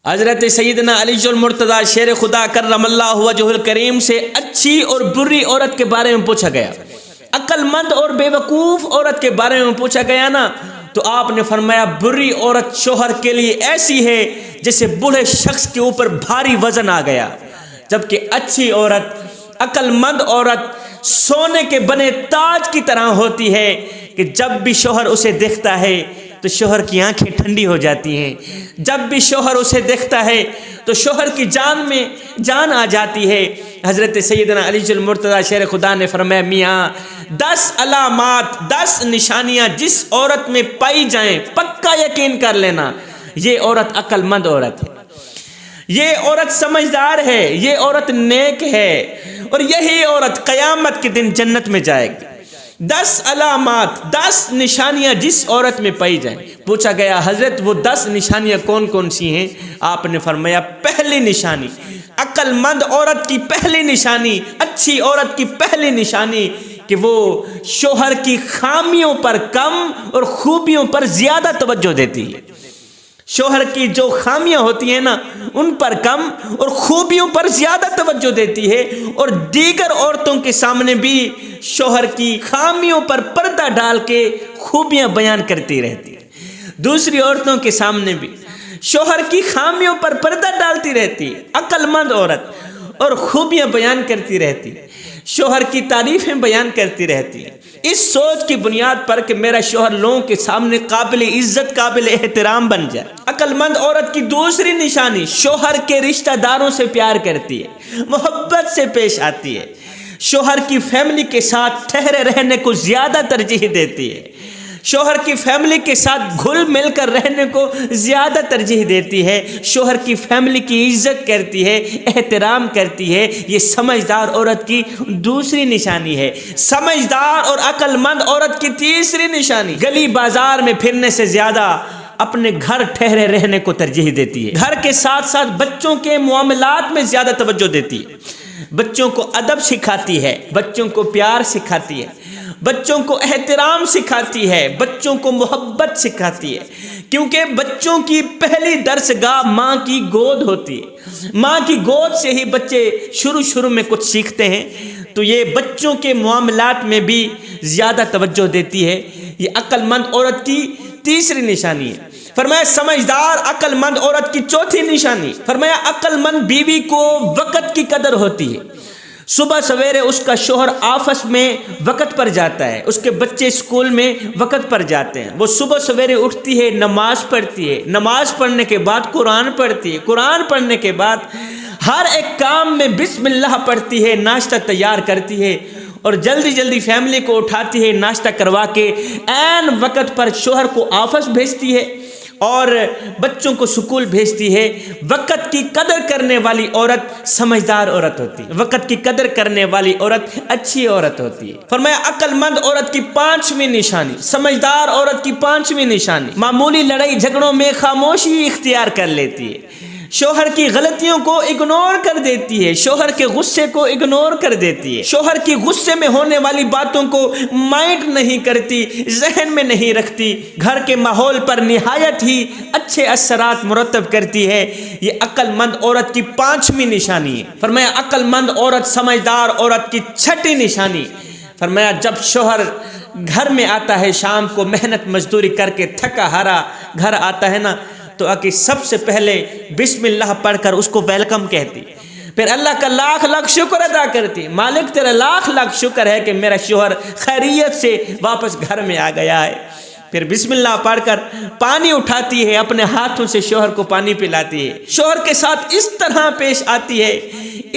حضرت سیدنا علی المرتضیٰ شیر خدا کرم اللہ وجہ الکریم سے اچھی اور بری عورت کے بارے میں پوچھا گیا، عقل مند اور بے وقوف عورت کے بارے میں پوچھا گیا نا، تو آپ نے فرمایا بری عورت شوہر کے لیے ایسی ہے جیسے بوڑھے شخص کے اوپر بھاری وزن آ گیا، جبکہ اچھی عورت، عقل مند عورت سونے کے بنے تاج کی طرح ہوتی ہے کہ جب بھی شوہر اسے دیکھتا ہے تو شوہر کی آنکھیں ٹھنڈی ہو جاتی ہیں، جب بھی شوہر اسے دیکھتا ہے تو شوہر کی جان میں جان آ جاتی ہے۔ حضرت سیدنا علی المرتضیٰ شیر خدا نے فرمایا میاں 10 علامات، 10 نشانیاں جس عورت میں پائی جائیں پکا یقین کر لینا یہ عورت عقل مند عورت ہے، یہ عورت سمجھدار ہے، یہ عورت نیک ہے، اور یہی عورت قیامت کے دن جنت میں جائے گی۔ 10 علامات، 10 نشانیاں جس عورت میں پائی جائیں۔ پوچھا گیا حضرت وہ 10 نشانیاں کون کون سی ہیں؟ آپ نے فرمایا پہلی نشانی، عقل مند عورت کی پہلی نشانی، اچھی عورت کی پہلی نشانی کہ وہ شوہر کی خامیوں پر کم اور خوبیوں پر زیادہ توجہ دیتی ہے۔ شوہر کی جو خامیاں ہوتی ہیں نا ان پر کم اور خوبیوں پر زیادہ توجہ دیتی ہے، اور دیگر عورتوں کے سامنے بھی شوہر کی خامیوں پر پردہ ڈال کے خوبیاں بیان کرتی رہتی ہے، دوسری عورتوں کے سامنے بھی شوہر کی خامیوں پر پردہ ڈالتی رہتی ہے عقل مند عورت، اور خوبیاں بیان کرتی رہتی ہے، شوہر کی تعریفیں بیان کرتی رہتی ہے، اس سوچ کی بنیاد پر کہ میرا شوہر لوگوں کے سامنے قابل عزت، قابل احترام بن جائے۔ عقل مند عورت کی دوسری نشانی شوہر کے رشتہ داروں سے پیار کرتی ہے، محبت سے پیش آتی ہے، شوہر کی فیملی کے ساتھ ٹھہرے رہنے کو زیادہ ترجیح دیتی ہے، شوہر کی فیملی کے ساتھ گھل مل کر رہنے کو زیادہ ترجیح دیتی ہے، شوہر کی فیملی کی عزت کرتی ہے، احترام کرتی ہے۔ یہ سمجھدار عورت کی دوسری نشانی ہے۔ سمجھدار اور عقل مند عورت کی تیسری نشانی گلی بازار میں پھرنے سے زیادہ اپنے گھر ٹھہرے رہنے کو ترجیح دیتی ہے، گھر کے ساتھ ساتھ بچوں کے معاملات میں زیادہ توجہ دیتی ہے، بچوں کو ادب سکھاتی ہے، بچوں کو پیار سکھاتی ہے، بچوں کو احترام سکھاتی ہے، بچوں کو محبت سکھاتی ہے، کیونکہ بچوں کی پہلی درسگاہ ماں کی گود ہوتی ہے، ماں کی گود سے ہی بچے شروع میں کچھ سیکھتے ہیں، تو یہ بچوں کے معاملات میں بھی زیادہ توجہ دیتی ہے۔ یہ عقل مند عورت کی تیسری نشانی ہے۔ فرمایا سمجھدار عقل مند عورت کی چوتھی نشانی، فرمایا عقل مند بیوی کو وقت کی قدر ہوتی ہے۔ صبح سویرے اس کا شوہر آفس میں وقت پر جاتا ہے، اس کے بچے اسکول میں وقت پر جاتے ہیں، وہ صبح سویرے اٹھتی ہے، نماز پڑھتی ہے، نماز پڑھنے کے بعد قرآن پڑھتی ہے، قرآن پڑھنے کے بعد ہر ایک کام میں بسم اللہ پڑھتی ہے، ناشتہ تیار کرتی ہے، اور جلدی فیملی کو اٹھاتی ہے، ناشتہ کروا کے عین وقت پر شوہر کو آفس بھیجتی ہے اور بچوں کو سکول بھیجتی ہے۔ وقت کی قدر کرنے والی عورت سمجھدار عورت ہوتی ہے، وقت کی قدر کرنے والی عورت اچھی عورت ہوتی ہے۔ فرمایا عقل مند عورت کی پانچویں نشانی، سمجھدار عورت کی پانچویں نشانی معمولی لڑائی جھگڑوں میں خاموشی اختیار کر لیتی ہے، شوہر کی غلطیوں کو اگنور کر دیتی ہے، شوہر کے غصے کو اگنور کر دیتی ہے، شوہر کی غصے میں ہونے والی باتوں کو مائنڈ نہیں کرتی، ذہن میں نہیں رکھتی، گھر کے ماحول پر نہایت ہی اچھے اثرات مرتب کرتی ہے۔ یہ عقل مند عورت کی پانچویں نشانی ہے۔ فرمایا عقل مند عورت سمجھدار عورت کی چھٹی نشانی، فرمایا جب شوہر گھر میں آتا ہے شام کو محنت مزدوری کر کے تھکا ہارا گھر آتا ہے نا، تو آ کے سب سے پہلے بسم اللہ پڑھ کر اس کو ویلکم کہتی، پھر اللہ کا لاکھ لاکھ شکر ادا کرتی، مالک تیرا لاکھ لاکھ شکر ہے کہ میرا شوہر خیریت سے واپس گھر میں آ گیا ہے، پھر بسم اللہ پڑھ کر پانی اٹھاتی ہے، اپنے ہاتھوں سے شوہر کو پانی پلاتی ہے، شوہر کے ساتھ اس طرح پیش آتی ہے،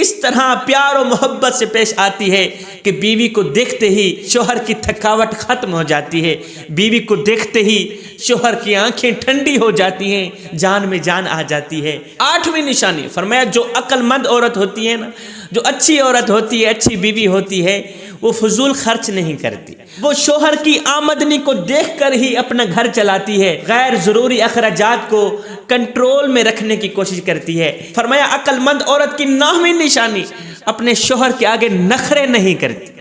اس طرح پیار و محبت سے پیش آتی ہے کہ بیوی کو دیکھتے ہی شوہر کی تھکاوٹ ختم ہو جاتی ہے، بیوی کو دیکھتے ہی شوہر کی آنکھیں ٹھنڈی ہو جاتی ہیں، جان میں جان آ جاتی ہے۔ آٹھویں نشانی، فرمایا جو عقل مند عورت ہوتی ہے نا، جو اچھی عورت ہوتی ہے، اچھی بیوی ہوتی ہے، وہ فضول خرچ نہیں کرتی، وہ شوہر کی آمدنی کو دیکھ کر ہی اپنا گھر چلاتی ہے، غیر ضروری اخراجات کو کنٹرول میں رکھنے کی کوشش کرتی ہے۔ فرمایا عقل مند عورت کی نویں نشانی، اپنے شوہر کے آگے نخرے نہیں کرتی،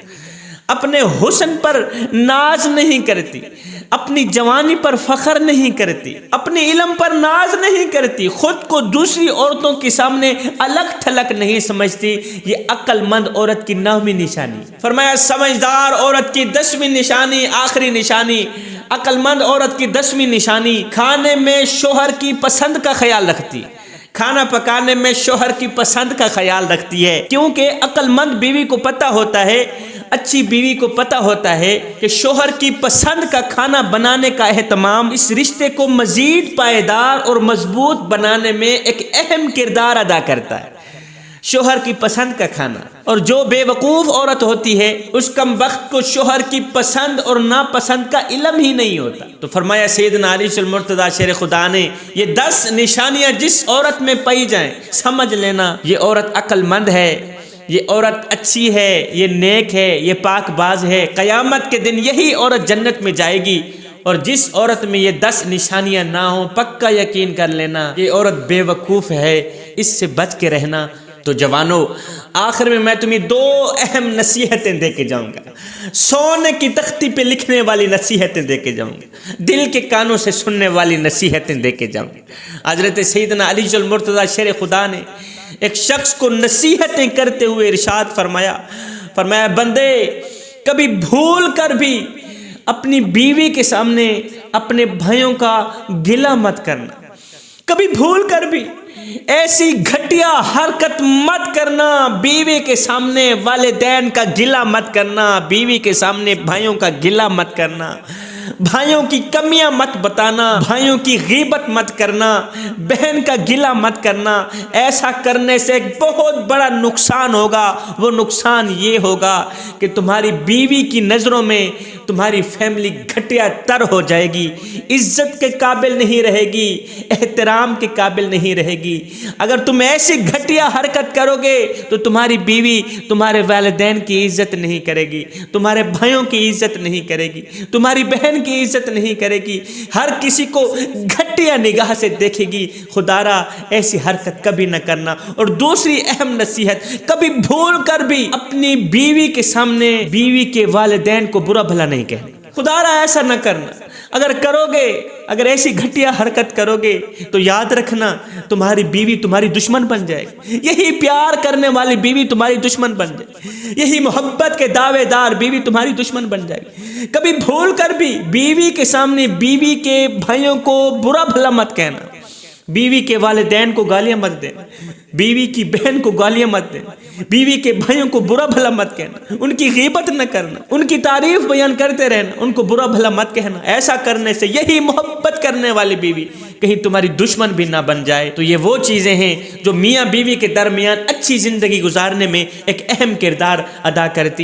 اپنے حسن پر ناز نہیں کرتی، اپنی جوانی پر فخر نہیں کرتی، اپنے علم پر ناز نہیں کرتی، خود کو دوسری عورتوں کے سامنے الگ تھلگ نہیں سمجھتی، یہ عقل مند عورت کی 9ویں نشانی۔ فرمایا سمجھدار عورت کی 10ویں نشانی، آخری نشانی، عقل مند عورت کی 10ویں نشانی، کھانے میں شوہر کی پسند کا خیال رکھتی، کھانا پکانے میں شوہر کی پسند کا خیال رکھتی ہے، کیونکہ عقل مند بیوی کو پتہ ہوتا ہے، اچھی بیوی کو پتہ ہوتا ہے کہ شوہر کی پسند کا کھانا بنانے کا اہتمام اس رشتے کو مزید پائیدار اور مضبوط بنانے میں ایک اہم کردار ادا کرتا ہے۔ شوہر کی پسند کا کھانا، اور جو بے وقوف عورت ہوتی ہے اس کم وقت کو شوہر کی پسند اور ناپسند کا علم ہی نہیں ہوتا۔ تو فرمایا سیدنا علی المرتضیٰ شیر خدا نے یہ 10 نشانیاں جس عورت میں پائی جائیں سمجھ لینا یہ عورت عقل مند ہے، یہ عورت اچھی ہے، یہ نیک ہے، یہ پاک باز ہے، قیامت کے دن یہی عورت جنت میں جائے گی۔ اور جس عورت میں یہ 10 نشانیاں نہ ہوں پکا یقین کر لینا یہ عورت بے وقوف ہے، اس سے بچ کے رہنا۔ تو جوانو، آخر میں تمہیں 2 اہم نصیحتیں دے کے جاؤں گا، سونے کی تختی پہ لکھنے والی نصیحتیں دے کے جاؤں گا، دل کے کانوں سے سننے والی نصیحتیں دے کے جاؤں گا۔ حضرت سیدنا علی المرتضیٰ شیر خدا نے ایک شخص کو نصیحتیں کرتے ہوئے ارشاد فرمایا بندے، کبھی بھول کر بھی اپنی بیوی کے سامنے اپنے بھائیوں کا گلہ مت کرنا، کبھی بھول کر بھی ایسی گھٹیا حرکت مت کرنا، بیوی کے سامنے والدین کا گلہ مت کرنا، بیوی کے سامنے بھائیوں کا گلہ مت کرنا، بھائیوں کی کمیاں مت بتانا، بھائیوں کی غیبت مت کرنا، بہن کا گلہ مت کرنا۔ ایسا کرنے سے ایک بہت بڑا نقصان ہوگا، وہ نقصان یہ ہوگا کہ تمہاری بیوی کی نظروں میں تمہاری فیملی گھٹیا تر ہو جائے گی، عزت کے قابل نہیں رہے گی، احترام کے قابل نہیں رہے گی۔ اگر تم ایسی گھٹیا حرکت کرو گے تو تمہاری بیوی تمہارے والدین کی عزت نہیں کرے گی، تمہارے بھائیوں کی عزت نہیں کرے گی، تمہاری بہن کی عزت نہیں کرے گی، ہر کسی کو گھٹیا نگاہ سے دیکھے گی۔ خدا را ایسی حرکت کبھی نہ کرنا۔ اور دوسری اہم نصیحت، کبھی بھول کر بھی اپنی بیوی کے سامنے بیوی کے والدین کو برا بھلا نہیں کہنا۔ خدا را ایسا نہ کرنا۔ اگر کرو گے، اگر ایسی گھٹیا حرکت کرو گے تو یاد رکھنا تمہاری بیوی تمہاری دشمن بن جائے گی، یہی پیار کرنے والی بیوی تمہاری دشمن بن جائے گی، یہی محبت کے دعوے دار بیوی تمہاری دشمن بن جائے گی۔ کبھی بھول کر بھی بیوی کے سامنے بیوی کے بھائیوں کو برا بھلا مت کہنا، بیوی کے والدین کو گالیاں مت دینا، بیوی کی بہن کو گالیاں مت دینا، بیوی کے بھائیوں کو برا بھلا مت کہنا، ان کی غیبت نہ کرنا، ان کی تعریف بیان کرتے رہنا، ان کو برا بھلا مت کہنا۔ ایسا کرنے سے یہی محبت کرنے والی بیوی کہیں تمہاری دشمن بھی نہ بن جائے۔ تو یہ وہ چیزیں ہیں جو میاں بیوی کے درمیان اچھی زندگی گزارنے میں ایک اہم کردار ادا کرتی ہیں۔